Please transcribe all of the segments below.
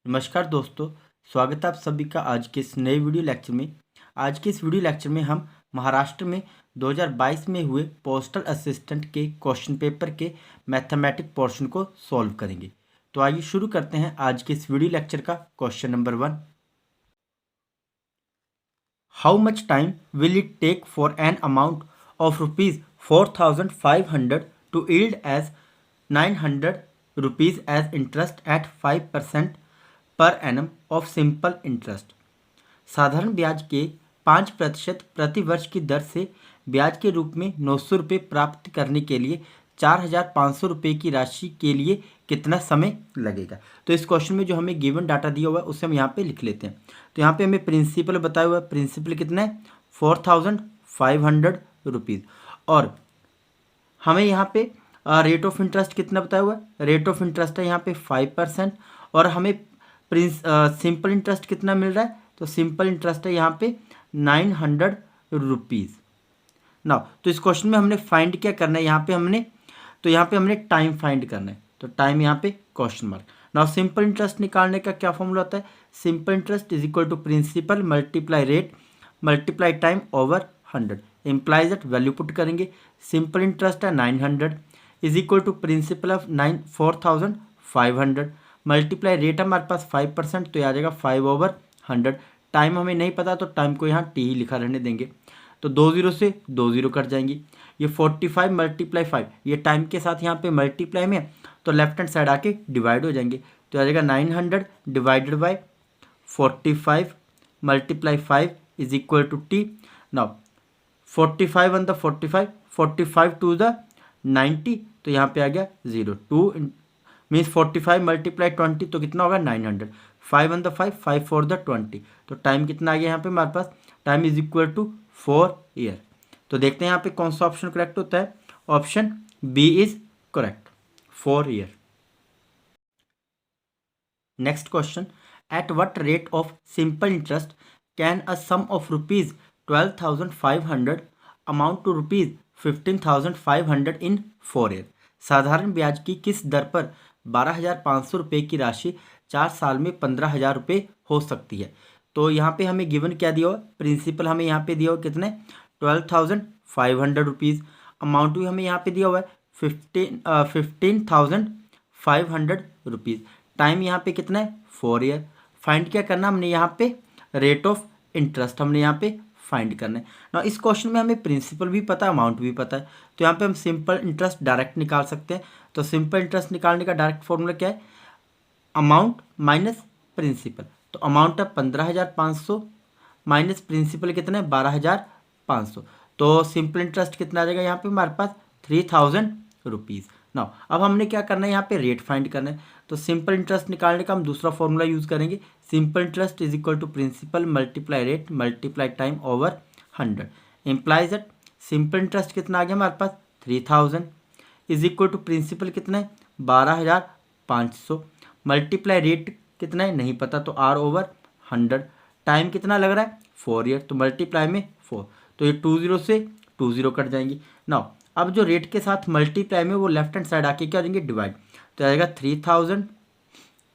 नमस्कार दोस्तों, स्वागत है आप सभी का आज के इस नए वीडियो लेक्चर में। आज के इस वीडियो लेक्चर में हम महाराष्ट्र में 2022 में हुए पोस्टल असिस्टेंट के क्वेश्चन पेपर के मैथमेटिक पोर्शन को सॉल्व करेंगे। तो आइए शुरू करते हैं आज के इस वीडियो लेक्चर का question number 1। How much time will it take for an amount of ₹4,500 to yield as ₹900 as interest at 5% per annum of simple interest. साधारण ब्याज के 5% प्रति वर्ष की दर से ब्याज के रूप में ₹900 प्राप्त करने के लिए ₹4,500 की राशि के लिए कितना समय लगेगा। तो इस क्वेश्चन में जो हमें गिवन डाटा दिया हुआ है उसे हम यहाँ पे लिख लेते हैं। तो यहाँ पे हमें प्रिंसिपल बताया हुआ है, प्रिंसिपल कितना है ₹4,500 और हमें यहाँ पे रेट ऑफ इंटरेस्ट कितना बताया हुआ है, रेट ऑफ इंटरेस्ट है यहाँ पे 5% और हमें सिंपल इंटरेस्ट कितना मिल रहा है, तो सिंपल इंटरेस्ट है यहाँ पे ₹900 ना। तो इस क्वेश्चन में हमने फाइंड क्या करना है, यहाँ पे हमने टाइम फाइंड करना है। तो टाइम यहाँ पे क्वेश्चन मार्क ना। सिंपल इंटरेस्ट निकालने का क्या फॉर्मूला होता है, simple interest is equal to principal multiply rate multiply time over 100 implies that value put करेंगे। सिंपल इंटरेस्ट है 900 is equal to principal of 4,500 multiply rate हमारे पास 5%, तो ये आ जाएगा 5/100। टाइम हमें नहीं पता तो टाइम को यहाँ टी ही लिखा रहने देंगे। तो 20 से 20 कट जाएंगी। ये 45 मल्टीप्लाई 5 ये टाइम के साथ यहाँ पे मल्टीप्लाई में तो लेफ्ट हैंड साइड आके डिवाइड हो जाएंगे। तो आ जाएगा 900 divided by 45 multiply 5 is equal to t. Now 45 on the 45 to the 90, तो यहाँ पे आ गया 0 2 मीन्स 45 मल्टीप्लाई 20 तो कितना होगा 900। 5 ऑन द 5 4 द 20, तो टाइम कितना आ गया यहाँ पे हमारे पास, time is equal to 4 year. तो देखते हैं यहाँ पे कौन सा ऑप्शन करेक्ट होता है। Option B is correct, 4 year. Next question, at what rate of simple interest can a sum of ₹12,500 amount to ₹15,500 in 4 year. साधारण ब्याज की किस दर पर ₹12,500 की राशि 4 साल में ₹15,000 हो सकती है। तो यहाँ पे हमें गिवन क्या दिया हुआ, प्रिंसिपल हमें यहाँ पे दिया हुआ कितने ₹12,500, अमाउंट भी हमें यहाँ पे दिया हुआ है 15,500। टाइम यहाँ पे कितना है 4 ईयर। फाइंड क्या करना हमने यहाँ पे, रेट ऑफ इंटरेस्ट हमने यहाँ पे फाइंड करना है ना। इस क्वेश्चन में हमें प्रिंसिपल भी पता है, अमाउंट भी पता है, तो यहाँ पे हम सिंपल इंटरेस्ट डायरेक्ट निकाल सकते हैं। तो सिंपल इंटरेस्ट निकालने का डायरेक्ट फॉर्मूला क्या है, अमाउंट माइनस प्रिंसिपल। तो अमाउंट है 15,500 माइनस प्रिंसिपल कितना है 12,500, तो सिंपल इंटरेस्ट कितना आ जाएगा यहाँ पे हमारे पास ₹3,000 ना। अब हमने क्या करना है, यहाँ पे रेट फाइंड करना है। तो सिंपल इंटरेस्ट निकालने का हम दूसरा फॉर्मूला यूज करेंगे, simple interest is equal to principal multiply rate multiply time over 100 implies that simple interest कितना आ गया हमारे पास 3,000 इज इक्वल टू प्रिंसिपल कितना है 12,500 मल्टीप्लाई रेट कितना है नहीं पता, तो R ओवर 100। टाइम कितना लग रहा है 4 ईयर, तो मल्टीप्लाई में 4, तो ये 20 से 20 कट जाएंगी ना। अब जो रेट के साथ मल्टीप्लाई में वो लेफ्ट हैंड साइड आके क्या हो जाएंगे डिवाइड, तो आएगा 3,000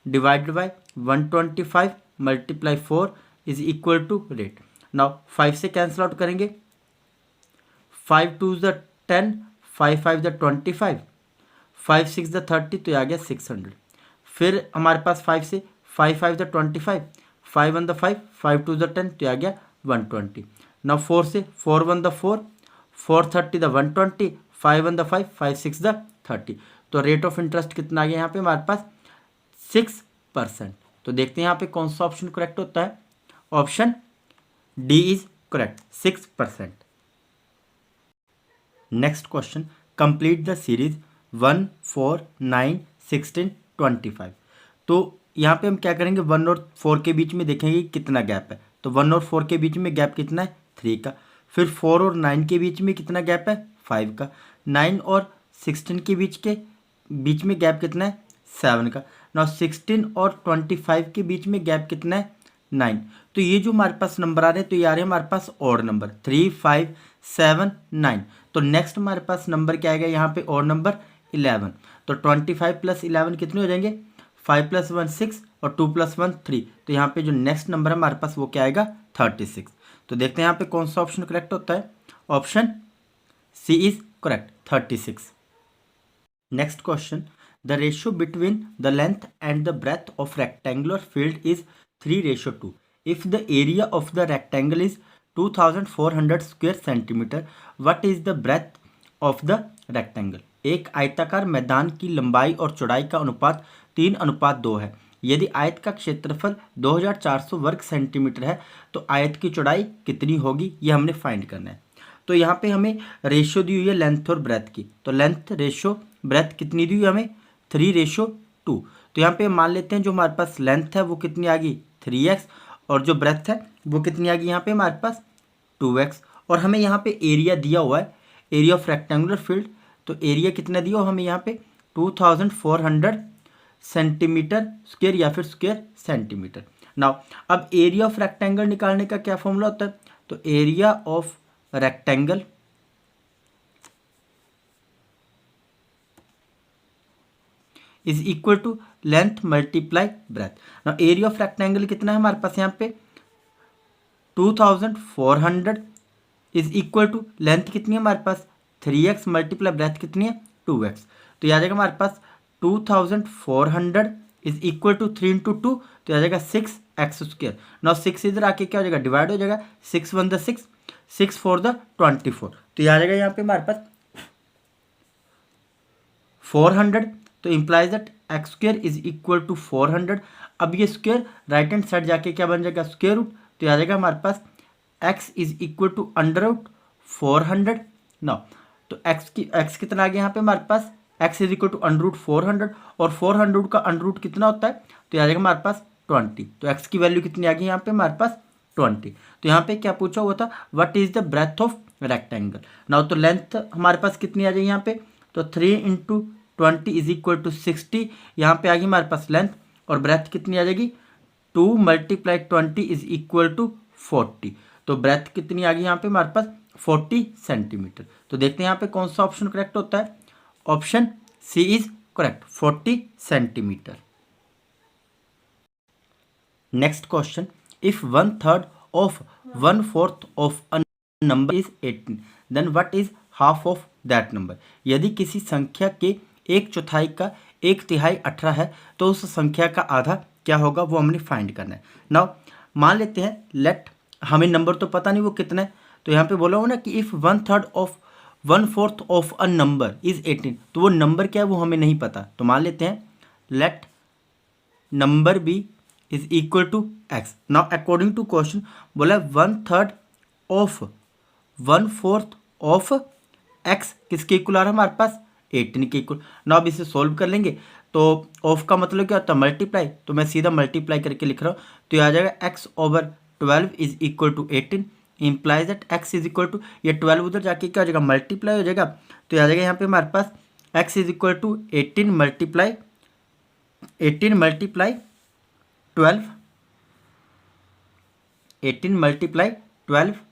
divided by 125 multiply 4 is equal to rate. Now 5 से कैंसिल आउट करेंगे, 5 2 द 10 5 5 द 25 5 6 द 30, तो ये आ गया 600। फिर हमारे पास 5 से 5 5 द 25 5 1 द 5 2 द 10, तो ये आ गया 120। नाउ 4 से 4 1 द 4 4 30 द 120 5 1 द 5 6 द 30, तो रेट ऑफ इंटरेस्ट कितना आ गया यहाँ पे हमारे पास 6%। तो देखते हैं यहाँ पे कौन सा ऑप्शन करेक्ट होता है, option D is correct 6%। Next question, complete the series 1 4 9 16 25। तो यहाँ पे हम क्या करेंगे 1 और 4 के बीच में देखेंगे कितना गैप है। तो 1 और 4 के बीच में गैप कितना है 3 का। फिर 4 और 9 के बीच में कितना गैप है 5 का। 9 और 16 के बीच में गैप कितना है 7 का। ना 16 और 25 के बीच में गैप कितना है 9। तो ये जो हमारे पास नंबर आ रहे हैं तो ये आ रहे हैं हमारे पास ऑड नंबर 3 5 7 9। तो नेक्स्ट हमारे पास नंबर क्या आएगा यहाँ पे ऑड नंबर 11। तो 25 प्लस 11 कितने हो जाएंगे 5 + 1 6 और 2 + 1 3, तो यहाँ पे जो नेक्स्ट नंबर है हमारे पास वो क्या आएगा 36। तो देखते हैं यहाँ पे कौन सा ऑप्शन करेक्ट होता है। Option C is correct 36। Next question, the ratio between the length and the breadth of rectangular field is 3:2 if the area of the rectangle is 2400 square centimetre, what is the breadth of the rectangle. एक आयताकार मैदान की लंबाई और चौड़ाई का अनुपात 3:2 है। यदि आयत का क्षेत्रफल 2400 वर्ग सेंटीमीटर है तो आयत की चौड़ाई कितनी होगी, ये हमने फाइंड करना है। तो यहाँ पे हमें रेशियो दी हुई है लेंथ और ब्रेथ की, तो लेंथ रेशियो ब्रेथ कितनी दी हुई है हमें 3:2। तो यहाँ पे मान लेते हैं जो हमारे पास लेंथ है वो कितनी आ गई 3x, और जो ब्रेथ है वो कितनी आ गई यहाँ पे हमारे पास 2x, और हमें यहाँ पे एरिया दिया हुआ है, एरिया ऑफ रेक्टेंगुलर फील्ड। तो एरिया कितना दिया हुआ हमें यहाँ पे 2400 सेंटीमीटर स्क्वायर या फिर स्क्वायर सेंटीमीटर। नाउ अब एरिया ऑफ रेक्टेंगल निकालने का क्या फॉर्मूला होता है, तो area of rectangle is equal to length multiply breadth. Now area of rectangle कितना है हमारे पास यहाँ पे 2400 इज इक्वल टू लेंथ कितनी है हमारे पास 3x मल्टीप्लाई ब्रेथ कितनी है 2x। तो याद जाएगा हमारे पास 2400 इज इक्वल टू 3 × 2, तो आ जाएगा 6x²। नाउ 6 इधर आके क्या हो जाएगा डिवाइड हो जाएगा, 6 × 1 = 6, 6 × 4 = 24। तो ये आ जाएगा यहाँ पे हमारे पास 400, तो implies that x² is equal to 400। अब ये स्क्वायर राइट हैंड साइड जाके क्या बन जाएगा स्क्वायर रूट, तो ये आ जाएगा हमारे पास x is equal to √400। Now तो x कितना आ गया यहाँ पे हमारे पास x इज इक्वल टू √400, और 400 का अंडर कितना होता है, तो आ जाएगा हमारे पास 20। तो x की वैल्यू कितनी आ गई यहाँ पे हमारे पास 20। तो यहाँ पे क्या पूछा हुआ था, what is the breadth of rectangle. Now तो लेंथ हमारे पास कितनी आ जाएगी यहाँ पे, तो 3 × 20 इज इक्वल टू 60, यहाँ पे आ गई हमारे पास लेंथ, और ब्रेथ कितनी आ जाएगी 2 × 20 इज इक्वल टू 40। तो ब्रेथ कितनी आ गई यहाँ पे हमारे पास 40 सेंटीमीटर। तो देखते हैं यहाँ पे कौन सा ऑप्शन करेक्ट होता है। Option C is correct 40 centimetre. Next question, if 1/3 of 1/4 of a number is 18 then what is half of that number. यदि किसी संख्या के 1/4 का 1/3 18 है तो उस संख्या का आधा क्या होगा, वो हमने फाइंड करना है। नाउ मान लेते हैं लेट, हमें नंबर तो पता नहीं वो कितना है, तो यहाँ पे बोला हुआ ना कि if 1/3 of 1/4 of a number is 18, तो वो नंबर क्या है वो हमें नहीं पता। तो मान लेते हैं let number be is equal to x. Now according to question बोला 1/3 ऑफ 1/4 ऑफ एक्स किसके इक्वल आ रहा है हमारे पास 18 के इक्वल। नाउ अब इसे सोल्व कर लेंगे, तो ऑफ का मतलब क्या होता है मल्टीप्लाई, तो मैं सीधा मल्टीप्लाई करके लिख रहा हूँ। तो ये आ जाएगा x/12 is equal to 18, implies that x is equal to, ये 12 उधर जाके क्या हो जाएगा मल्टीप्लाई हो जाएगा। तो ये आ जाएगा यहाँ पे हमारे पास x is equal to 18 multiply 12, 18 multiply 12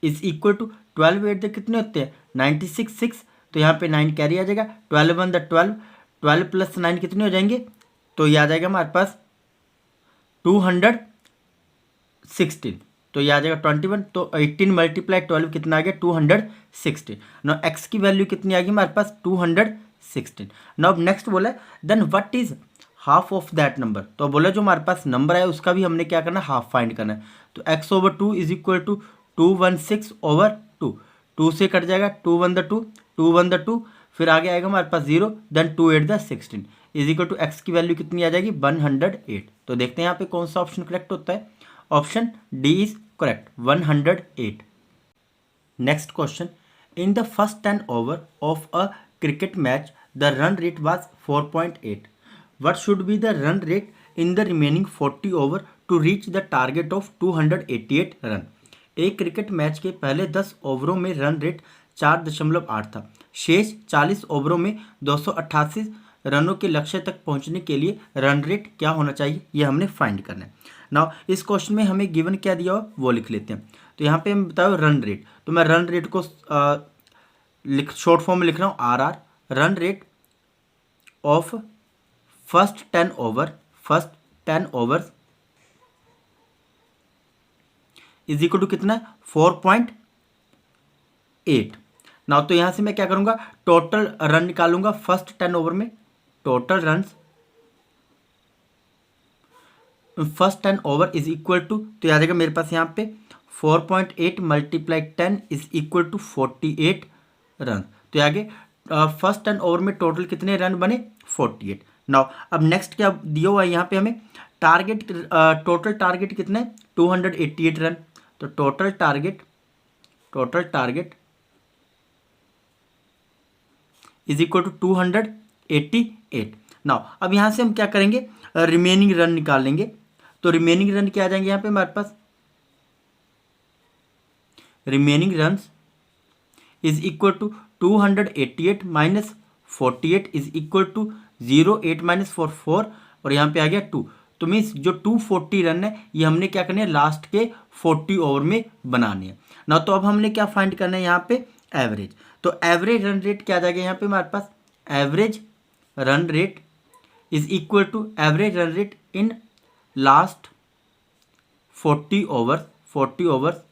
is equal to 12 8 कितने होते हैं 96। तो यहाँ पे 9 कैरी आ जाएगा, 12 × 1 = 12, 12 + 9 कितने हो जाएंगे, तो ये आ जाएगा हमारे पास 216। तो ये आ जाएगा 21, तो 18 मल्टीप्लाई 12 कितना आ गया 216। नाउ x की वैल्यू कितनी आ गई हमारे पास 216। नाउ नेक्स्ट बोला then what is half of that number. तो बोला जो हमारे पास नंबर है उसका भी हमने क्या करना है हाफ फाइंड करना है। तो x/2 इज इक्वल टू 216/2, 2 से कट जाएगा 2 × 1 = 2, 2 × 1 = 2, फिर आगे आएगा हमारे पास 0, then 2 × 8 = 16 is equal to x की वैल्यू कितनी आ जाएगी 108। तो देखते हैं यहाँ पे कौन सा ऑप्शन करेक्ट होता है। Option D is correct 108। Next question, in the first 10 over of a cricket match the run rate was 4.8, what should be the run rate in the remaining 40 over to reach the target of 288 run. एक cricket match के पहले 10 ओवरों में run rate 4.8 था, शेष 40 ओवरों में 288 रनों के लक्ष्य तक पहुंचने के लिए रन रेट क्या होना चाहिए, ये हमने फाइंड करना है। नाउ इस क्वेश्चन में हमें गिवन क्या दिया हो वो लिख लेते हैं। तो यहाँ पे हम बताओ रन रेट, तो मैं रन रेट को शॉर्ट फॉर्म में लिख रहा हूँ RR, run rate of first 10 over first 10 overs is equal to कितना है 4.8। नाउ तो यहां से मैं क्या करूंगा, टोटल रन निकालूंगा फर्स्ट 10 ओवर में। Total run first 10 over is equal to, तो याद रहेगा मेरे पास यहाँ पे 4.8 multiply 10 is equal to 48 run. तो आगे फर्स्ट 10 ओवर में टोटल कितने रन बने 48। नाउ अब नेक्स्ट क्या दिया हुआ है यहाँ पे हमें, टारगेट टोटल टारगेट कितना है 288 रन। तो total target is equal to 288। Now अब यहाँ से हम क्या करेंगे, रिमेनिंग रन निकाल लेंगे। तो रिमेनिंग रन क्या आ जाएंगे यहाँ पे हमारे पास, remaining run is equal to 288 minus 48 is equal to 08 minus 44 और यहाँ पे आ गया 2। तो मीन्स जो 240 रन है ये हमने क्या करने हैं लास्ट के 40 ओवर में बनाने हैं ना। तो अब हमने क्या फाइंड करना है यहाँ पे, एवरेज। तो एवरेज रन रेट क्या आ जाएगा यहाँ पे हमारे पास, average run rate is equal to average run rate in last 40 overs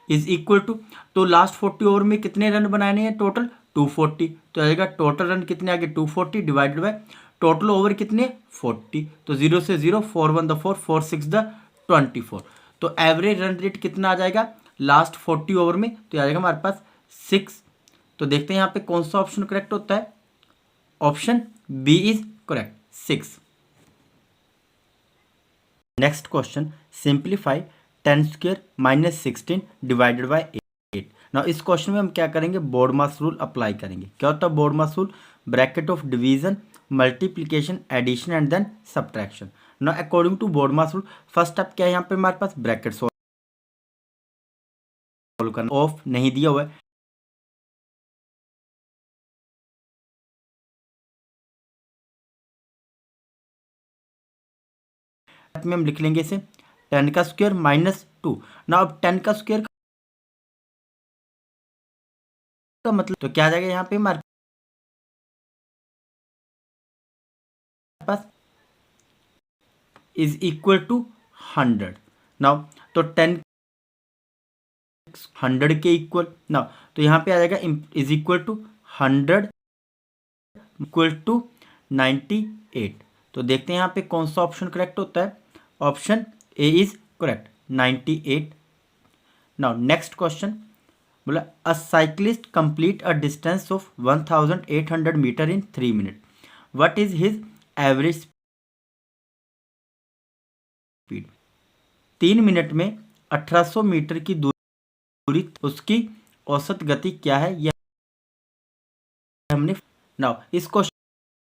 is equal to, तो लास्ट 40 ओवर में कितने रन बनाने हैं टोटल 240। तो आएगा टोटल रन कितने आगे 240 डिवाइडेड बाय टोटल ओवर कितने 40। तो 0 से 0 4 1 द 4 4 6 द 24। तो एवरेज रन रेट कितना आ जाएगा लास्ट 40 ओवर में, तो आ जाएगा हमारे पास 6। तो देखते हैं यहाँ पे कौन सा ऑप्शन करेक्ट होता है, option B is correct 6। Next question, simplify 10 square minus 16 divided by 8। ना इस क्वेश्चन में हम क्या करेंगे, बोर्ड मास रूल अप्लाई करेंगे। क्या होता है BODMAS rule, bracket of division multiplication addition and then subtraction. ना according to BODMAS rule first step क्या है यहाँ पे हमारे पास, ब्रैकेट सोल्व करना, ऑफ नहीं दिया हुआ है में हम लिख लेंगे इसे 10 का स्क्वायर माइनस 2। ना अब 10 का स्क्वायर का मतलब तो क्या आ जाएगा यहाँ पे हमारे पास इज इक्वल टू 100। नाउ तो 10 100 के इक्वल, नाउ तो यहाँ पे आ जाएगा is equal to 100 equal to 98। तो देखते हैं यहाँ पे कौन सा ऑप्शन करेक्ट होता है, option A is correct 98। Now next question बोला, a cyclist complete a distance of 1800 metre in 3 minute, what is his average speed. 3 minute में 1800 मीटर की दूरी, उसकी औसत गति क्या है यह हमने। नाउ इस क्वेश्चन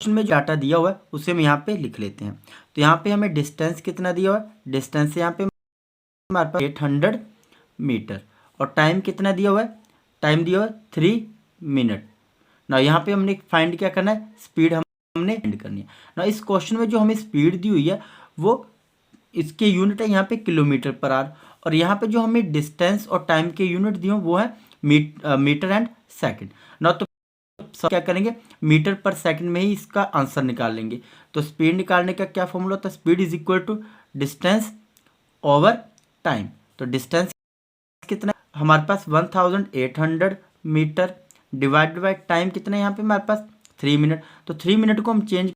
में जो डाटा दिया हुआ है उसे हम यहाँ पे लिख लेते हैं। तो यहाँ पे हमें डिस्टेंस कितना दिया हुआ है, डिस्टेंस यहाँ पे हमारे पास 800 मीटर और टाइम कितना दिया हुआ है, टाइम दिया हुआ है 3 मिनट। ना यहाँ पे हमने फाइंड क्या करना है, स्पीड हमने फाइंड करनी है। ना इस क्वेश्चन में जो हमें स्पीड दी हुई है वो इसके यूनिट है यहाँ पे किलोमीटर पर आवर, और यहाँ पे जो हमें डिस्टेंस और टाइम के यूनिट दिए वो है मीटर एंड सेकंड। ना तो क्या करेंगे, मीटर पर सेकंड में ही इसका आंसर निकाल लेंगे। तो स्पीड निकालने का क्या फॉर्मूला होता है, speed is equal to distance over time. तो डिस्टेंस कितना हमारे पास 1800 मीटर डिवाइडेड बाय टाइम कितना है यहाँ पे हमारे पास 3 मिनट। तो 3 मिनट को हम चेंज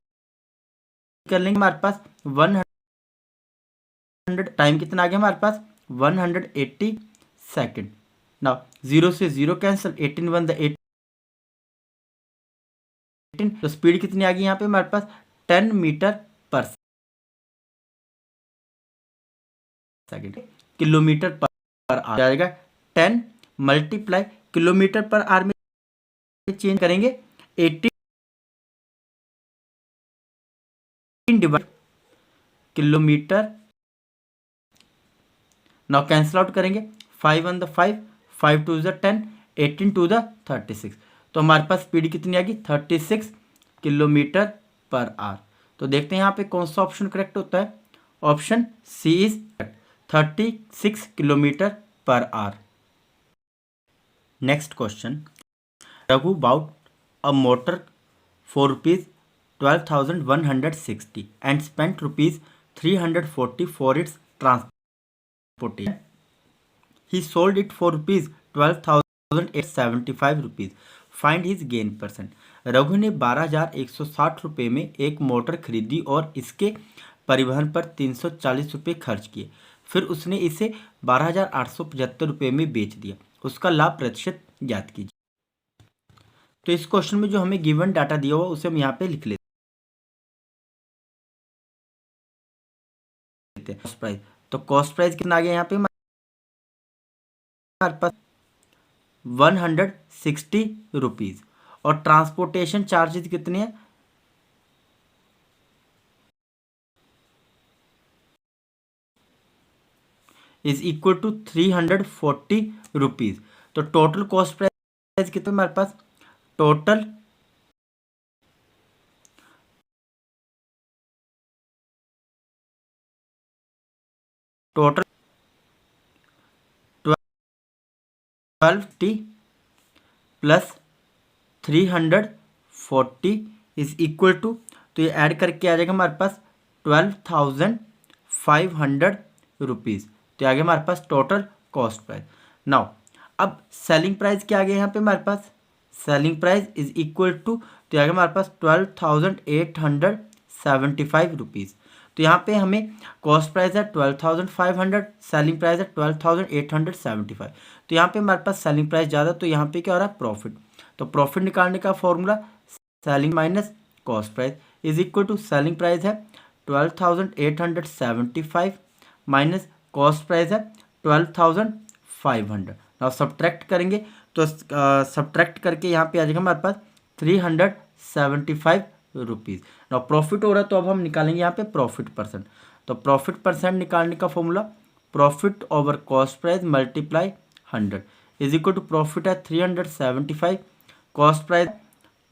कर लेंगे, हमारे पास 100 टाइम कितना आ गया हमारे पास 180 सेकेंड। नाउ 0 से 0 कैंसिल, 18 1 द 18। तो स्पीड कितनी आ गई यहाँ पे हमारे पास 10 मीटर पर सेकेंड, किलोमीटर पर आवर जाएगा 10 मल्टीप्लाई किलोमीटर पर आवर में चेंज करेंगे 18 divide kilometre. Now cancel out करेंगे, 5 1 द 5 5 2 द 10 18 2 द 36। तो हमारे पास स्पीड कितनी आ गई 36 किलोमीटर पर आवर। तो देखते हैं यहाँ पे कौन सा ऑप्शन करेक्ट होता है, option C is 36 kilometre per hour. Next question, Raghu bought a motor 4 rupees 12,160 and spent rupees 340 for its transportation. He sold it for rupees 12,875 rupees. Find his gain percent. Raghu ने 12,160 रुपये में एक मोटर खरीदी और इसके परिवहन पर 340 रुपये खर्च किए। फिर उसने इसे 12,875 रुपये में बेच दिया। उसका लाभ प्रतिशत ज्ञात कीजिए। तो इस क्वेश्चन में जो हमें गिवन डाटा दिया हुआ उसे हम यहाँ पे लिख लेते हैं। कॉस्ट प्राइस, तो कॉस्ट प्राइस कितना आ गया यहाँ पे हमारे पास 160 रुपीज और ट्रांसपोर्टेशन चार्जेस कितने हैं इज इक्वल टू 340 रुपीज। तो टोटल कॉस्ट प्राइस कितना हमारे पास total total 1250 plus 340 is equal to, तो ये ऐड करके आ जाएगा हमारे पास 12,500 रुपीज़। तो आ गया हमारे पास टोटल कॉस्ट प्राइस। नाउ अब सेलिंग प्राइस क्या आ गया यहाँ पे हमारे पास selling price is equal to, तो आ गया हमारे पास 12,875 रुपीज़। तो यहाँ पे हमें कॉस्ट प्राइस है 12,500, सेलिंग प्राइस है 12,875। तो यहाँ पे हमारे पास सेलिंग प्राइस ज़्यादा, तो यहाँ पे क्या हो रहा है प्रॉफिट। तो प्रॉफिट निकालने का formula selling minus cost price is equal to selling price है 12,875 माइनस कॉस्ट प्राइस है 12,500। नाउ सब्ट्रैक्ट करेंगे तो सब्ट्रैक्ट करके यहाँ पे आ जाएगा हमारे पास 375 रुपीज़। नाउ प्रॉफिट हो रहा है तो अब हम निकालेंगे यहाँ पे प्रॉफिट परसेंट। तो प्रॉफिट परसेंट निकालने का formula profit over cost price multiply 100 is equal to profit है 375, कॉस्ट प्राइस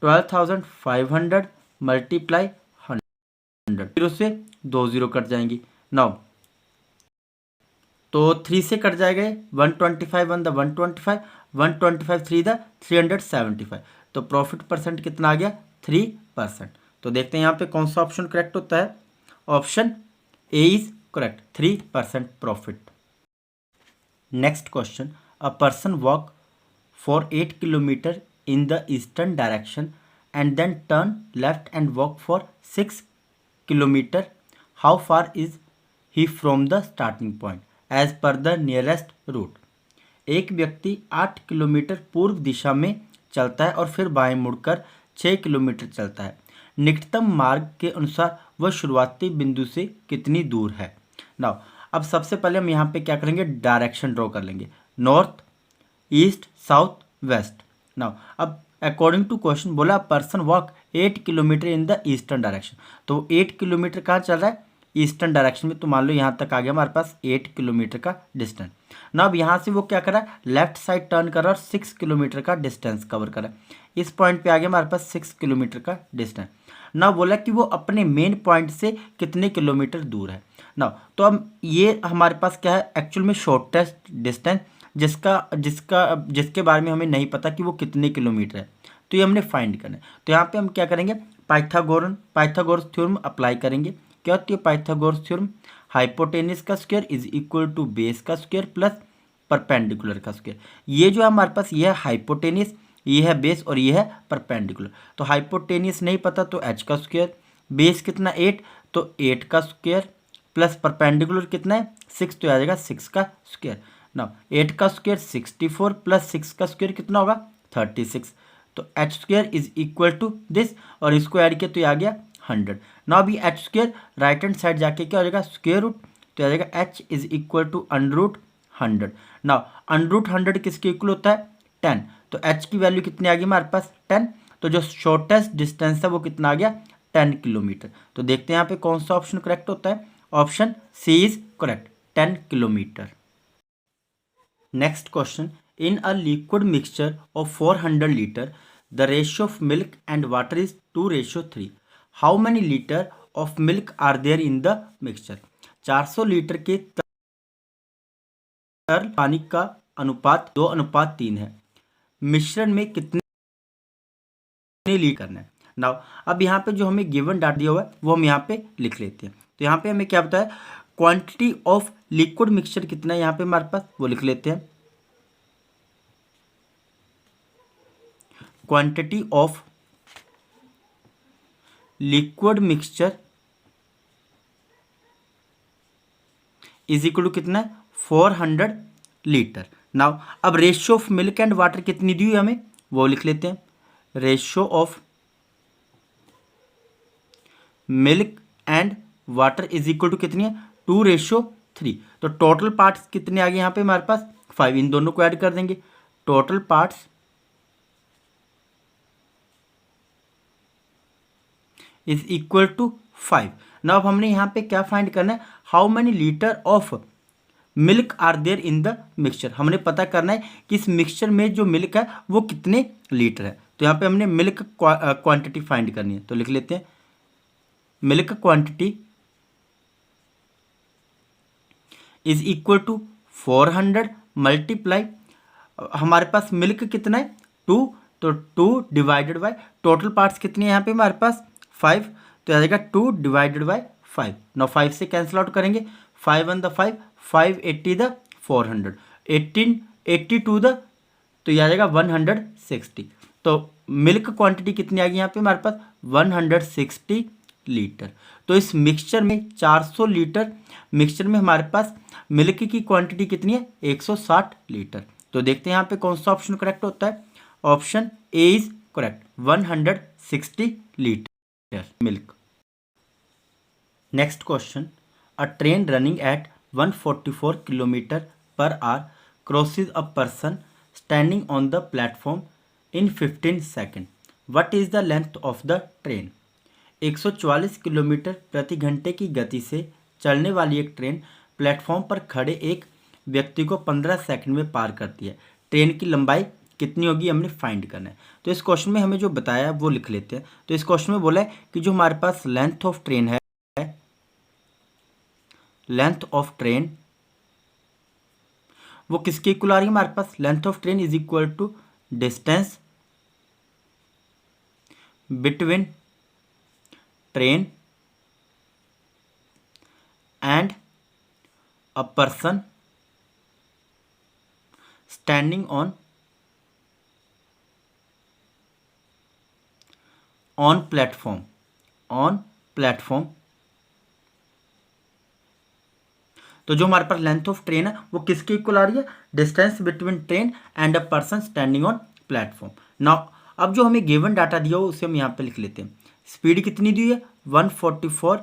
12,500 मल्टीप्लाई 100। 0 से 2 0 कट जाएंगी। नाउ तो 3 से कट जाएगा 125 1 द 125, 125 3 द 375। तो प्रॉफिट परसेंट कितना आ गया 3%। तो देखते हैं यहाँ पे कौन सा ऑप्शन करेक्ट होता है। Option A is correct, 3% profit. Next question, a person walk for 8 kilometre in the eastern direction and then turn left and walk for 6 kilometer. How far is he from the starting point as per the nearest route? एक व्यक्ति 8 kilometre पूर्व दिशा में चलता है और फिर बाएं मुड़कर 6 किलोमीटर चलता है। निकटतम मार्ग के अनुसार वह शुरुआती बिंदु से कितनी दूर है। नाउ अब सबसे पहले हम यहाँ पे क्या करेंगे डायरेक्शन ड्रॉ कर लेंगे, north east south west. Now अब अकॉर्डिंग टू क्वेश्चन बोला person walk 8 kilometre in the eastern direction. तो 8 किलोमीटर कहाँ चल रहा है ईस्टर्न डायरेक्शन में। तो मान लो यहाँ तक आ गया हमारे पास 8 किलोमीटर का डिस्टेंस। ना अब यहाँ से वो क्या कर रहा है लेफ्ट साइड टर्न कर रहा है और 6 किलोमीटर का डिस्टेंस कवर कर रहा है। इस पॉइंट पे आ गया हमारे पास 6 किलोमीटर का डिस्टेंस। ना बोला कि वो अपने मेन पॉइंट से कितने किलोमीटर दूर है। ना तो अब ये हमारे पास क्या है एक्चुअल में शॉर्टेस्ट डिस्टेंस जिसके बारे में हमें नहीं पता कि वो कितने किलोमीटर है, तो ये हमने फाइंड करना है। तो यहाँ पे हम क्या करेंगे पाइथागोरस थ्योरम अप्लाई करेंगे। क्या होती है पाइथागोरस थ्योरम, हाइपोटेनिस का square is equal to base का स्क्वायर प्लस परपेंडिकुलर का स्क्वायर। ये जो है हमारे पास ये है हाइपोटेनिस, ये है बेस और ये है परपेंडिकुलर। तो हाइपोटेनिस नहीं पता तो h का स्क्वायर, बेस कितना 8 तो 8 का स्क्वायर प्लस परपेंडिकुलर कितना है 6 तो आ जाएगा 6 का स्क्वायर। ना 8 का स्क्वायर 64 प्लस 6 का स्क्वायर कितना होगा 36। तो H square is equal to this और इसको ऐड किया तो ये आ गया 100। ना अभी H square right hand side जाके क्या हो जाएगा स्क्वायर रूट, तो आ जाएगा H is equal to under root 100। ना अंडर रूट 100 किसके इक्वल होता है 10। तो एच की वैल्यू कितनी आ गई हमारे पास 10। तो जो शॉर्टेस्ट डिस्टेंस है वो कितना आ गया 10 किलोमीटर। तो देखते हैं यहाँ पे कौन सा ऑप्शन करेक्ट होता है। Option C is correct 10 kilometre. Next question, in a liquid mixture of 400 liter, the ratio of milk and water is 2:3. How many liter of milk are there in the mixture? 400 litre के तरल पानी का अनुपात 2:3 है। मिश्रण में कितने litre करना है। नाउ अब यहाँ पे जो हमें गिवन डाटा दिया हुआ है वो हम यहाँ पे लिख लेते हैं। तो यहाँ पे हमें क्या बताया, क्वांटिटी ऑफ लिक्विड मिक्सचर कितना है यहाँ पे हमारे पास, वो लिख लेते हैं। Quantity of liquid mixture is equal to कितना है, 400 लीटर। नाउ अब ratio of milk and water कितनी दी हुई है हमें, वो लिख लेते हैं। Ratio of milk and water is equal to कितनी है, 2:3। तो टोटल पार्ट्स कितने आ गए यहाँ पे हमारे पास, 5। इन दोनों को ऐड कर देंगे, total parts is equal to 5। Now अब हमने यहाँ पे क्या फाइंड करना है, how many litre of milk are there in the mixture. हमने पता करना है कि इस मिक्सचर में जो मिल्क है वो कितने लीटर है। तो यहाँ पे हमने मिल्क क्वांटिटी फाइंड करनी है, तो लिख लेते हैं milk quantity is equal to 400 multiply, हमारे पास मिल्क कितना है 2, तो 2 डिवाइडेड बाय टोटल पार्ट्स कितने हैं यहाँ पे हमारे पास 5, तो आ जाएगा 2 डिवाइडेड बाय 5। नाउ 5 से कैंसिल आउट करेंगे, 5 1 द 5, 580 द 400, 18 82 द, तो ये आ जाएगा 160। तो मिल्क क्वांटिटी कितनी आ गई यहाँ पे हमारे पास 160 लीटर। तो इस मिक्सचर में 400 लीटर मिक्सचर में हमारे पास मिल्क की क्वांटिटी कितनी है 160 लीटर। तो देखते हैं यहाँ पे कौन सा ऑप्शन करेक्ट होता है, option A is correct, 160 litre milk. Next question, a train running at 144 kilometre per our crosses a person standing on the platform in 15 second, what is the length of the train. 144 kilometre प्रति घंटे की गति से चलने वाली एक train platform पर खड़े एक व्यक्ति को 15 सेकंड में पार करती है। ट्रेन की लंबाई कितनी होगी हमने फाइंड करना है। तो इस क्वेश्चन में हमें जो बताया है वो लिख लेते हैं। तो इस क्वेश्चन में बोला है कि जो हमारे पास लेंथ ऑफ ट्रेन है, लेंथ ऑफ ट्रेन वो किसके इक्वल आ रही है हमारे पास, length of train is equal to distance between train and a person standing on platform तो जो हमारे पास लेंथ ऑफ ट्रेन है वो किसके इक्वल आ रही है, distance between train and a person standing on platform. Now अब जो हमें गिवन डाटा दिया हो उसे हम यहाँ पे लिख लेते हैं। स्पीड कितनी दी है 144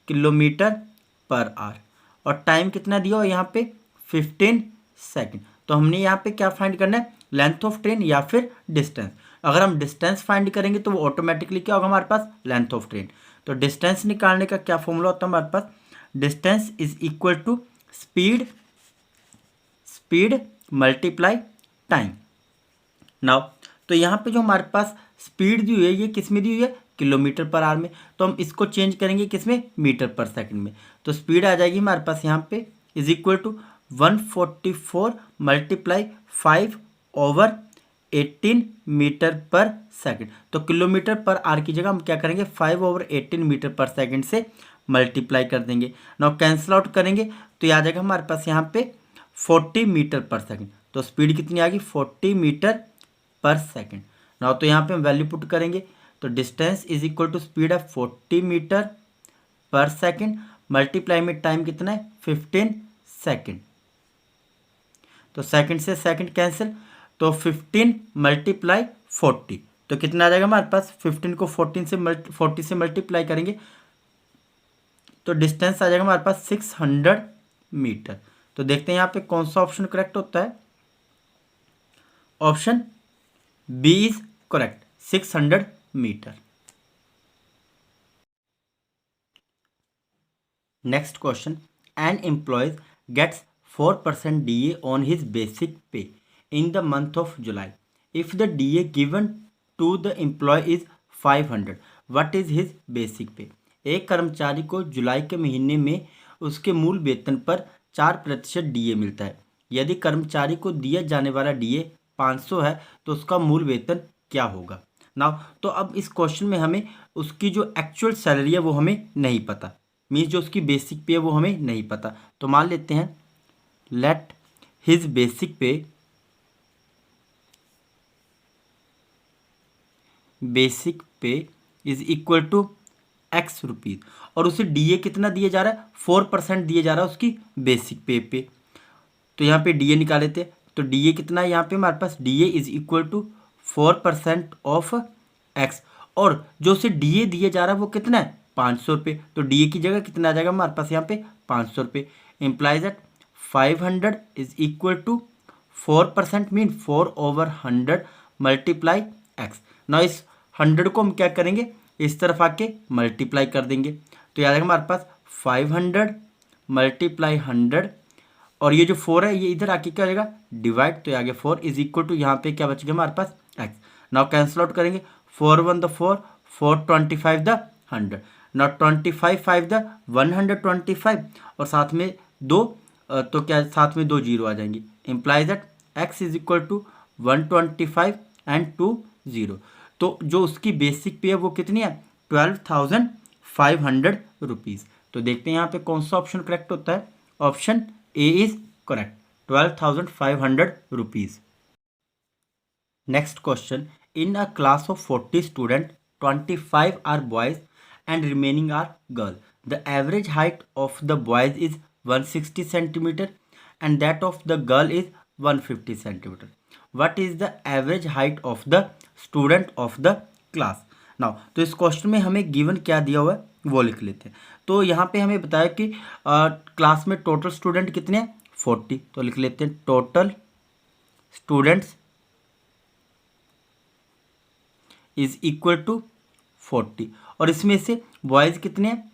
किलोमीटर पर आवर और टाइम कितना दिया हो यहाँ पे 15 सेकंड। तो हमने यहाँ पे क्या फाइंड करना है, लेंथ ऑफ ट्रेन या फिर डिस्टेंस। अगर हम डिस्टेंस फाइंड करेंगे तो वो ऑटोमेटिकली क्या होगा हमारे पास, लेंथ ऑफ ट्रेन। तो डिस्टेंस निकालने का क्या फॉर्मूला होता है हमारे पास, distance is equal to speed multiply time. Now तो यहाँ पे जो हमारे पास स्पीड दी हुई है ये किस में दी हुई है, किलोमीटर पर आवर में। तो हम इसको चेंज करेंगे किस में, मीटर पर सेकंड में। तो स्पीड आ जाएगी हमारे पास यहाँ पे is equal to 144 multiply 5/18 metre per second. तो किलोमीटर पर आवर की जगह हम क्या करेंगे 5/18 मीटर पर सेकंड से मल्टीप्लाई कर देंगे। नाउ कैंसिल आउट करेंगे तो ये आ जाएगा हमारे पास यहाँ पे 40 मीटर पर सेकंड। तो स्पीड कितनी आ गई 40 मीटर पर सेकंड। नाउ तो यहाँ पे हम वैल्यू पुट करेंगे तो distance is equal to speed है 40 मीटर पर सेकंड मल्टीप्लाई में टाइम कितना है 15 सेकंड। तो सेकंड से सेकंड कैंसिल, तो 15 मल्टीप्लाई 40 तो कितना आ जाएगा हमारे पास, 15 को 40 से मल्टीप्लाई करेंगे तो डिस्टेंस आ जाएगा हमारे पास 600 मीटर। तो देखते हैं यहाँ पे कौन सा ऑप्शन करेक्ट होता है, option B is correct, 600 metre. Next question, an employee gets 4% DA on his basic pay in the month of July. If the DA given to the employee is 500, what is his basic pay? एक कर्मचारी को जुलाई के महीने में उसके मूल वेतन पर 4% DA मिलता है। यदि कर्मचारी को दिया जाने वाला DA 500 है तो उसका मूल वेतन क्या होगा। नाउ तो अब इस क्वेश्चन में हमें उसकी जो एक्चुअल सैलरी है वो हमें नहीं पता, मीन्स जो उसकी बेसिक पे है वो हमें नहीं पता। तो मान लेते हैं let his basic pay is equal to X rupees, और उसे डीए कितना दिया जा रहा है, 4% दिया जा रहा है उसकी बेसिक पे। तो यहाँ पे डीए निकाल लेते हैं। तो डीए कितना है यहाँ पे हमारे पास, DA is equal to 4% of X, और जो उसे डीए दिया जा रहा है वो कितना है, 500 रुपये। तो डीए की जगह कितना आ जाएगा हमारे पास यहाँ पे 500 रुपये। Implies that 500 is equal to 4% mean 4/100 multiply X. ना इस 100 को हम क्या करेंगे, इस तरफ आके मल्टीप्लाई कर देंगे। तो याद है हमारे पास 500 मल्टीप्लाई 100, और ये जो 4 है ये इधर आके क्या हो जाएगा, डिवाइड। तो आगे 4 इज इक्वल टू यहाँ पे क्या बच गया हमारे पास, एक्स। नाउ कैंसिल आउट करेंगे, 4 1 द 4, 4 25 द 100, नाउ 25 5 द 125, और साथ में 2, तो क्या साथ में 2 जीरो आ जाएंगे। Implies that X is equal to 125 and 2 0। तो जो उसकी बेसिक पे है वो कितनी है, 12,500 रुपीज़। तो देखते हैं यहाँ पे कौन सा ऑप्शन करेक्ट होता है। Option A is correct, 12,500 rupees. Next question, in a class of 40 student 25 are boys and remaining are girl, the average height of the boys is 160 centimetre and that of the girl is 150 centimetre. What is the average height of the student of the class. Now तो इस question में हमें given क्या दिया हुआ है वो लिख लेते हैं। तो यहाँ पे हमें बताया कि क्लास में टोटल स्टूडेंट कितने हैं, 40। तो लिख लेते हैं total students is equal to 40, और इसमें से बॉयज़ कितने हैं,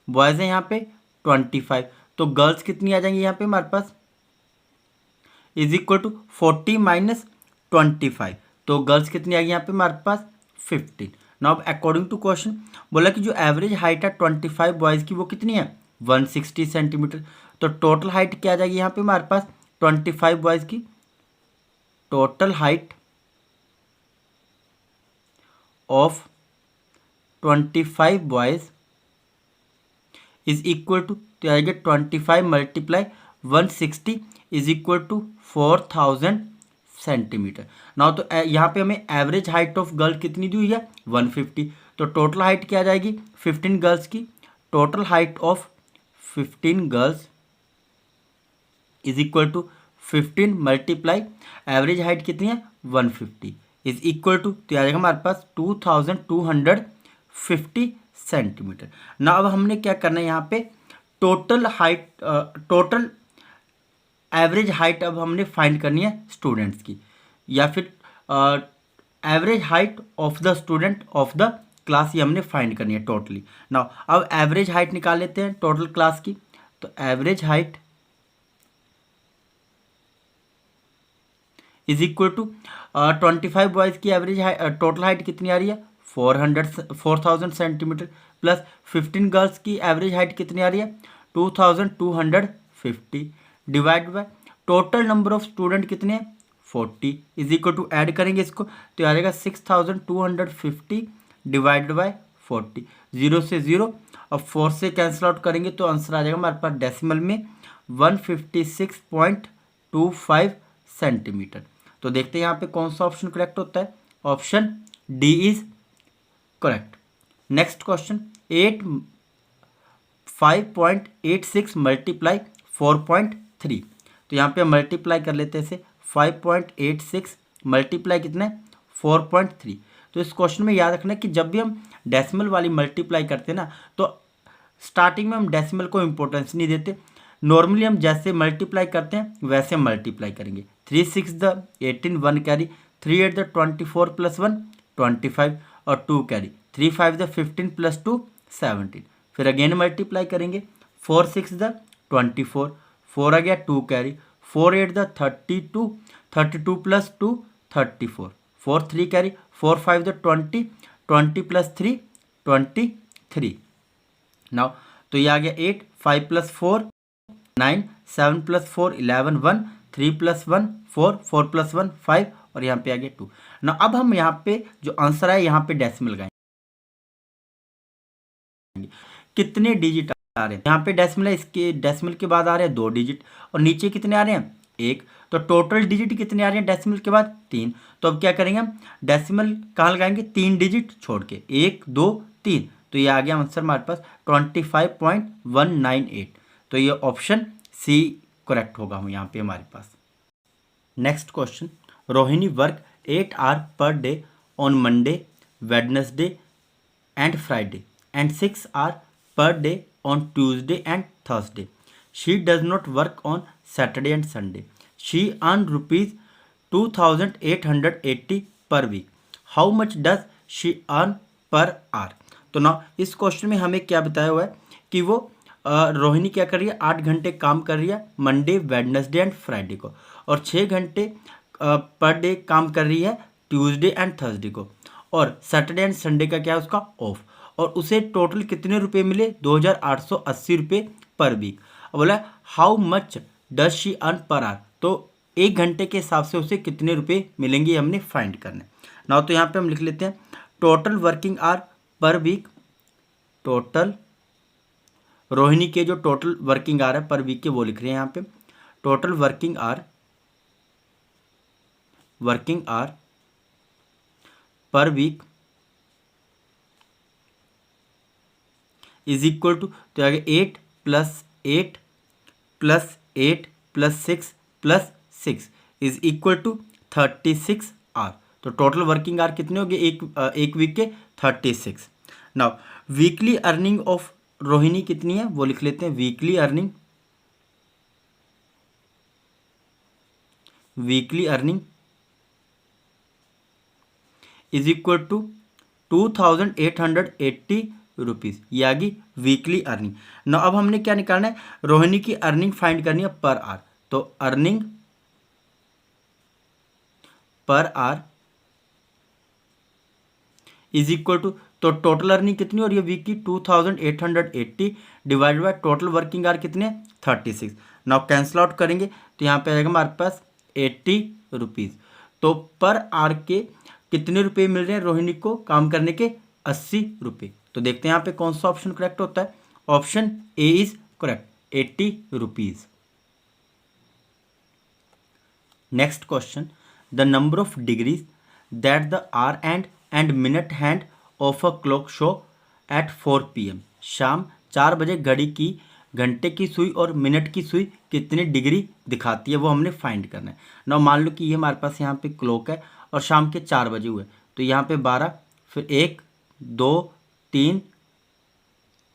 बॉयज़ हैं यहाँ पे 25, तो गर्ल्स कितनी आ जाएंगी यहाँ पे हमारे पास, इज इक्वल टू 40 माइनस 25, तो गर्ल्स कितनी आ गई यहाँ पे हमारे पास 15। नाउ अकॉर्डिंग टू क्वेश्चन बोला कि जो एवरेज हाइट है 25 बॉयज़ की वो कितनी है 160 सेंटीमीटर। तो टोटल हाइट क्या आ जाएगी यहाँ पे हमारे पास 25 बॉयज़ की, total height of 25 boys is equal to, तो आएगा 25 multiply 160 is equal to 4000 centimetre. Now तो यहाँ पे हमें एवरेज हाइट ऑफ गर्ल कितनी दी हुई है 150, तो टोटल हाइट क्या आ जाएगी 15 गर्ल्स की, total height of 15 girls is equal to 15 multiply average height कितनी है 150 इज इक्वल टू, तो आ जाएगा हमारे पास 2250 सेंटीमीटर। ना अब हमने क्या करना है यहाँ पे total height, total average height अब हमने फाइंड करनी है स्टूडेंट्स की, या फिर average height of the student of the class, ये हमने फाइंड करनी है टोटली। नाउ अब एवरेज हाइट निकाल लेते हैं टोटल क्लास की। तो average height is equal to 25 boys की एवरेज टोटल हाइट कितनी आ रही है 4000 सेंटीमीटर, प्लस 15 गर्ल्स की एवरेज हाइट कितनी आ रही है 2250, divide by total number of student कितने हैं 40 इज इक्वल टू, ऐड करेंगे इसको तो आ जाएगा 6250 डिवाइडेड बाय 40, 0 से 0, अब 4 से कैंसिल आउट करेंगे तो आंसर आ जाएगा हमारे पास डेसिमल में 156.25 सेंटीमीटर। तो देखते हैं यहाँ पे कौन सा ऑप्शन करेक्ट होता है, option D is correct. Next question 5.86 multiply 4.3, तो यहाँ पे मल्टीप्लाई कर लेते हैं इसे, 5.86 मल्टीप्लाई कितना है 4.3। तो इस क्वेश्चन में याद रखना कि जब भी हम डेसिमल वाली मल्टीप्लाई करते हैं ना तो स्टार्टिंग में हम डेसिमल को इम्पोर्टेंस नहीं देते, नॉर्मली हम जैसे मल्टीप्लाई करते हैं वैसे मल्टीप्लाई करेंगे। 3 6 द 18 1 कैरी, 3 8 द 24 प्लस 1 25 और 2 कैरी, 3 5 द 15 प्लस 2 17, फिर अगेन मल्टीप्लाई करेंगे 4 6 द 24, 4 आ गया 2 carry, 4 8 the 32, 32 plus 2 34, 4 3 carry, 4 5 the 20, 20 plus 3 23। Now तो ये आ गया 8, 5 प्लस 4 9, 7 प्लस 4 11 1, 3 प्लस 1 4, 4 प्लस 1 5 और यहाँ पे आ गया 2। ना अब हम यहाँ पे जो आंसर है यहाँ पे डेसिमल लगाएंगे, कितने डिजिट आ रहे हैं यहाँ पे डेसिमल है, इसके डेसिमल के बाद आ रहे हैं 2 डिजिट और नीचे कितने आ रहे हैं 1, तो टोटल डिजिट कितने आ रहे हैं डेसिमल के बाद 3। तो अब क्या करेंगे हम, डेसिमल कहाँ लगाएंगे, 3 डिजिट छोड़ के, 1 2 3, तो ये आ गया आंसर हमारे पास 25.198। तो ये ऑप्शन सी करेक्ट होगा हम यहाँ पे हमारे पास। Next question, Rohini work 8 hour per day on Monday, Wednesday and Friday and 6 hours per day on Tuesday and Thursday. She does not work on Saturday and Sunday. She earns rupees 2,880 per week. How much does she earn per hour? तो ना इस question में हमें क्या बताया हुआ है कि वो रोहिणी क्या कर रही है, 8 घंटे काम कर रही है मंडे, वेडनेसडे एंड फ्राइडे को, और 6 घंटे पर डे काम कर रही है ट्यूसडे एंड थर्सडे को, और सैटरडे एंड संडे का क्या है उसका ऑफ, और उसे टोटल कितने रुपए मिले, 2,880 रुपये पर वीक। अब बोला how much does she earn per hour, तो 1 घंटे के हिसाब से उसे कितने रुपए मिलेंगे हमने फाइंड करना है ना। तो यहाँ पे हम लिख लेते हैं total working hour per week, total Rohini के जो टोटल वर्किंग आवर है पर वीक के वो लिख रहे हैं यहाँ पे, total working hour per week is equal to, तो आगे 8 + 8 + 8 + 6 + 6 इज इक्वल टू 36 आवर। तो टोटल वर्किंग आवर कितने हो गए एक वीक के 36। Now weekly earning of Rohini कितनी है वो लिख लेते हैं, weekly earning is equal to 2,880 rupees, ये आ गई वीकली अर्निंग। ना अब हमने क्या निकालना है, रोहिणी की अर्निंग फाइंड करनी है पर आवर, तो earning per hour is equal to, तो टोटल अर्निंग कितनी हो रही है वीक की 2,880 divide by total working hour कितने 36। नाउ कैंसिल आउट करेंगे तो यहाँ पे आएगा हमारे पास 80 रुपीज़। तो पर आवर के कितने रुपए मिल रहे हैं रोहिणी को काम करने के, 80 रुपये। तो देखते हैं यहाँ पे कौन सा ऑप्शन करेक्ट होता है, option A is correct, 80 rupees. Next question, the number of degrees that the our and minute hand of a clock show at 4 PM, शाम 4 बजे घड़ी की घंटे की सुई और मिनट की सुई कितनी डिग्री दिखाती है वो हमने फाइंड करना है ना। मान लो कि ये हमारे पास यहाँ पे क्लॉक है और शाम के 4 बजे हुए, तो यहाँ पे 12, फिर 1 2 3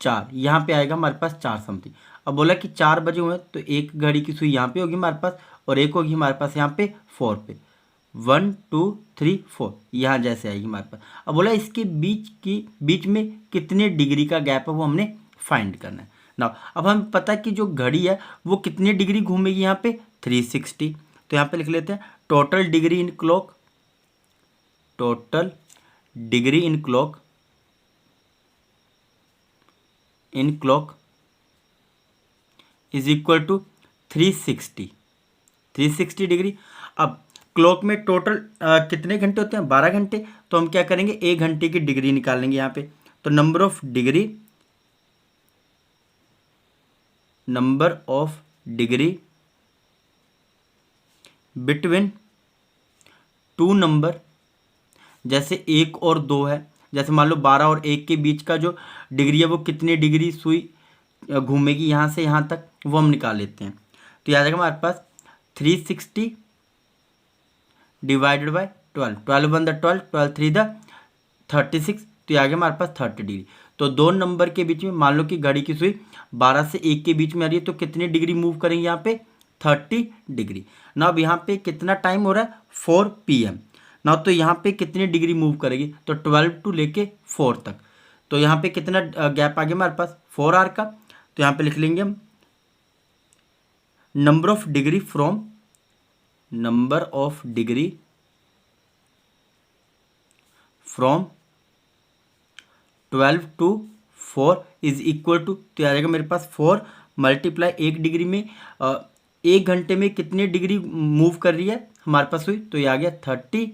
4, यहाँ पे आएगा हमारे पास 4 समथिंग। अब बोला कि 4 बजे हुए तो एक घड़ी की सुई यहाँ पे होगी हमारे पास और एक होगी हमारे पास यहाँ पे 4 पे, 1 2 3 4 यहाँ जैसे आएगी हमारे पास। अब बोला इसके बीच में कितने डिग्री का गैप है वो हमने फाइंड करना है ना। अब हमें पता है कि जो घड़ी है वो कितनी डिग्री घूमेगी यहाँ पे 360, तो यहाँ पे लिख लेते हैं total degree in clock, total degree in clock is equal to 360 degree. अब क्लॉक में टोटल कितने घंटे होते हैं, 12 घंटे, तो हम क्या करेंगे 1 घंटे की डिग्री निकाल लेंगे यहाँ पे। तो number of degree between 2 number, जैसे 1 और 2 है, जैसे मान लो 12 और 1 के बीच का जो डिग्री है वो कितनी डिग्री सुई घूमेगी यहाँ से यहाँ तक, वो हम निकाल लेते हैं। तो याद आएगा हमारे पास 360 डिवाइडेड बाय 12, 12 1 द 12, 12 3 द 36, तो आ गया हमारे पास 30 डिग्री। तो 2 नंबर के बीच में मान लो कि घड़ी की सुई 12 से 1 के बीच में आ रही है, तो कितनी डिग्री मूव करेंगे यहाँ पे 30 डिग्री ना। अब यहाँ पे कितना टाइम हो रहा है 4 PM ना, तो यहाँ पे कितनी डिग्री मूव करेगी, तो 12 टू लेके 4 तक, तो यहाँ पे कितना गैप आ गया हमारे पास 4 आवर का। तो यहाँ पे लिख लेंगे हम number of degree from 12 to 4 is equal to, तो आ जाएगा मेरे पास 4 × 1 डिग्री में 1 घंटे में कितनी डिग्री मूव कर रही है हमारे पास हुई, तो ये आ गया 30,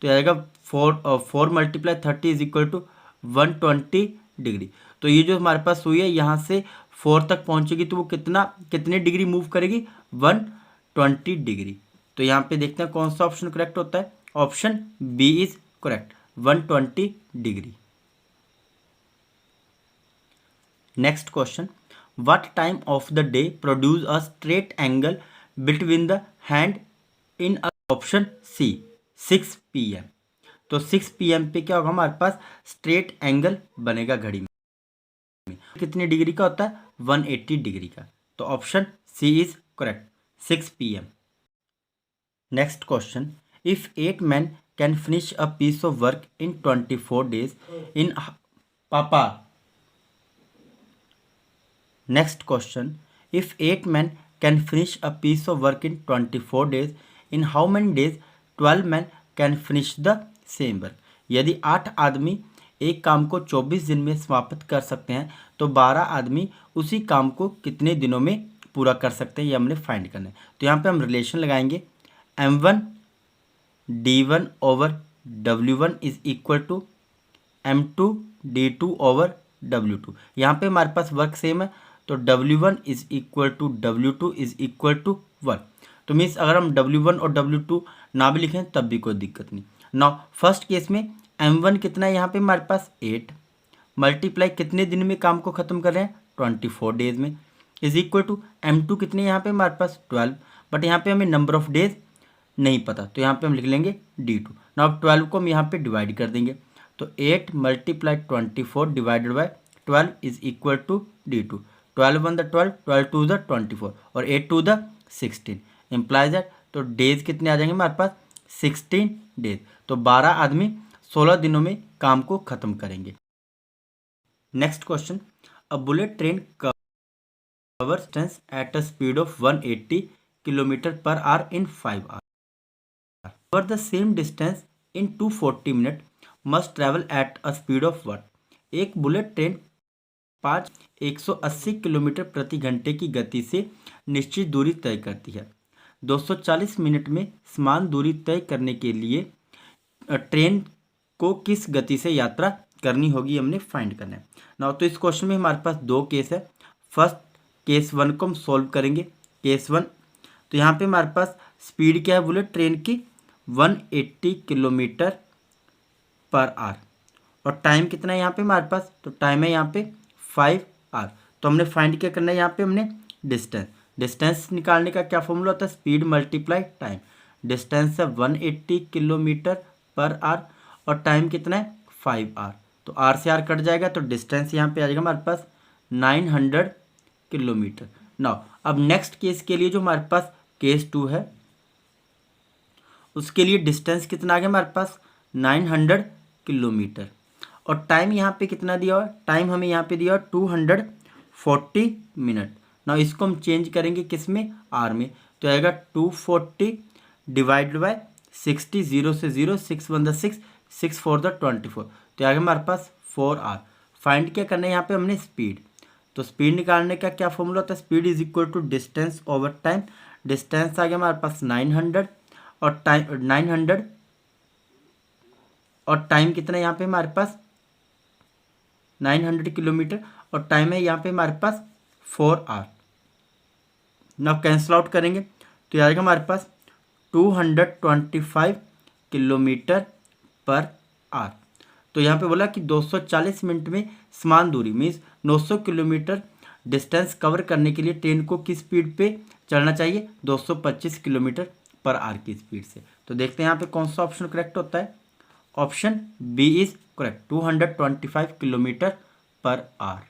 तो ये आएगा 4 multiply 30 is equal to 120 degree. तो ये जो हमारे पास हुई है यहाँ से 4 तक पहुँचेगी तो वो कितने डिग्री मूव करेगी, 120 डिग्री। तो यहाँ पे देखते हैं कौन सा ऑप्शन करेक्ट होता है, option B is correct, 120 degree. Next question, what time of the day produce a straight angle between the hand in option C 6 PM। तो 6 PM पे क्या होगा, हमारे पास स्ट्रेट एंगल बनेगा घड़ी में, कितनी डिग्री का होता है, 180 डिग्री का। तो option C is correct, 6 PM। Next question, if 8 men can finish a piece of work in 24 days in पापा। Next question, if 8 men can finish a piece of work in 24 days in how many days 12 men can finish the same work. यदि 8 आदमी एक काम को 24 दिन में समाप्त कर सकते हैं तो 12 आदमी उसी काम को कितने दिनों में पूरा कर सकते हैं, ये हमने फाइंड करना है। तो यहाँ पे हम रिलेशन लगाएंगे, M1 D1 over W1 is equal to M2 D2 over W2। यहाँ पे हमारे पास वर्क सेम है तो W1 is equal to W2 is equal to 1। तो मीन्स अगर हम W1 और W2 ना भी लिखें तब भी कोई दिक्कत नहीं। नाउ फर्स्ट केस में M1 कितना है यहाँ पे हमारे पास 8 मल्टीप्लाई कितने दिन में काम को ख़त्म कर रहे हैं, 24 डेज में, इज इक्वल टू M2 कितने यहाँ पे हमारे पास 12, बट यहाँ पे हमें नंबर ऑफ डेज नहीं पता तो यहाँ पे हम लिख लेंगे D2। नाउ अब 12 को हम यहाँ पे डिवाइड कर देंगे तो 8 multiply 24 divided by 12 is equal to D2। 12 1 द 12, 12 2 द 24 और 8 2 द 16 इम्प्लाइज दैट। तो डेज कितने आ जाएंगे हमारे पास, 16 डेज। तो 12 आदमी 16 दिनों में काम को खत्म करेंगे। Next question, a bullet train cover distance at a speed of 180 kilometre per our in 5 hours। Cover the same distance in 240 minute must travel at a speed of what. एक बुलेट ट्रेन 180 किलोमीटर प्रति घंटे की गति से निश्चित दूरी तय करती है। 240 मिनट में समान दूरी तय करने के लिए ट्रेन को किस गति से यात्रा करनी होगी, हमने फाइंड करना है। ना तो इस क्वेश्चन में हमारे पास 2 केस है। फर्स्ट केस 1 को हम सॉल्व करेंगे, केस 1। तो यहाँ पे हमारे पास स्पीड क्या है बुलेट ट्रेन की, 180 किलोमीटर पर आवर, और टाइम कितना है यहाँ पे हमारे पास, तो टाइम है यहाँ पे 5 hours। तो हमने फाइंड क्या करना है, यहाँ पे हमने डिस्टेंस निकालने का क्या फॉर्मूला होता है, स्पीड मल्टीप्लाई टाइम। डिस्टेंस है 180 किलोमीटर पर आवर और टाइम कितना है 5 hours। तो आर से आर कट जाएगा तो डिस्टेंस यहाँ पे आ जाएगा हमारे पास 900 किलोमीटर। नाउ अब नेक्स्ट केस के लिए जो हमारे पास केस 2 है उसके लिए डिस्टेंस कितना आ गया हमारे पास 900 किलोमीटर और टाइम यहाँ पे कितना दिया हुआ है, टाइम हमें यहाँ पे दिया हुआ 240 मिनट। ना इसको हम चेंज करेंगे किस में, आर में। तो आएगा 240 डिवाइडेड बाय 60, 0 से 0, 6 1 द 6, 6 4 द 24। तो आएगा हमारे पास 4 hours। फाइंड क्या करना है यहाँ पे हमने, स्पीड। तो स्पीड निकालने का क्या फॉर्मूला होता है, speed is equal to distance over time. Distance आ गया हमारे पास 900 और टाइम 900 और टाइम कितना है यहाँ पे हमारे पास 900 किलोमीटर और टाइम है यहाँ पे हमारे पास 4 hours। नाउ कैंसिल आउट करेंगे तो आएगा हमारे पास 225 किलोमीटर पर आवर। तो यहाँ पे बोला कि 240 मिनट में समान दूरी मीन्स 900 किलोमीटर डिस्टेंस कवर करने के लिए ट्रेन को किस स्पीड पे चलना चाहिए, 225 किलोमीटर पर आवर की स्पीड से। तो देखते हैं यहाँ पे कौन सा ऑप्शन करेक्ट होता है, option B is correct, 225 kilometre per our.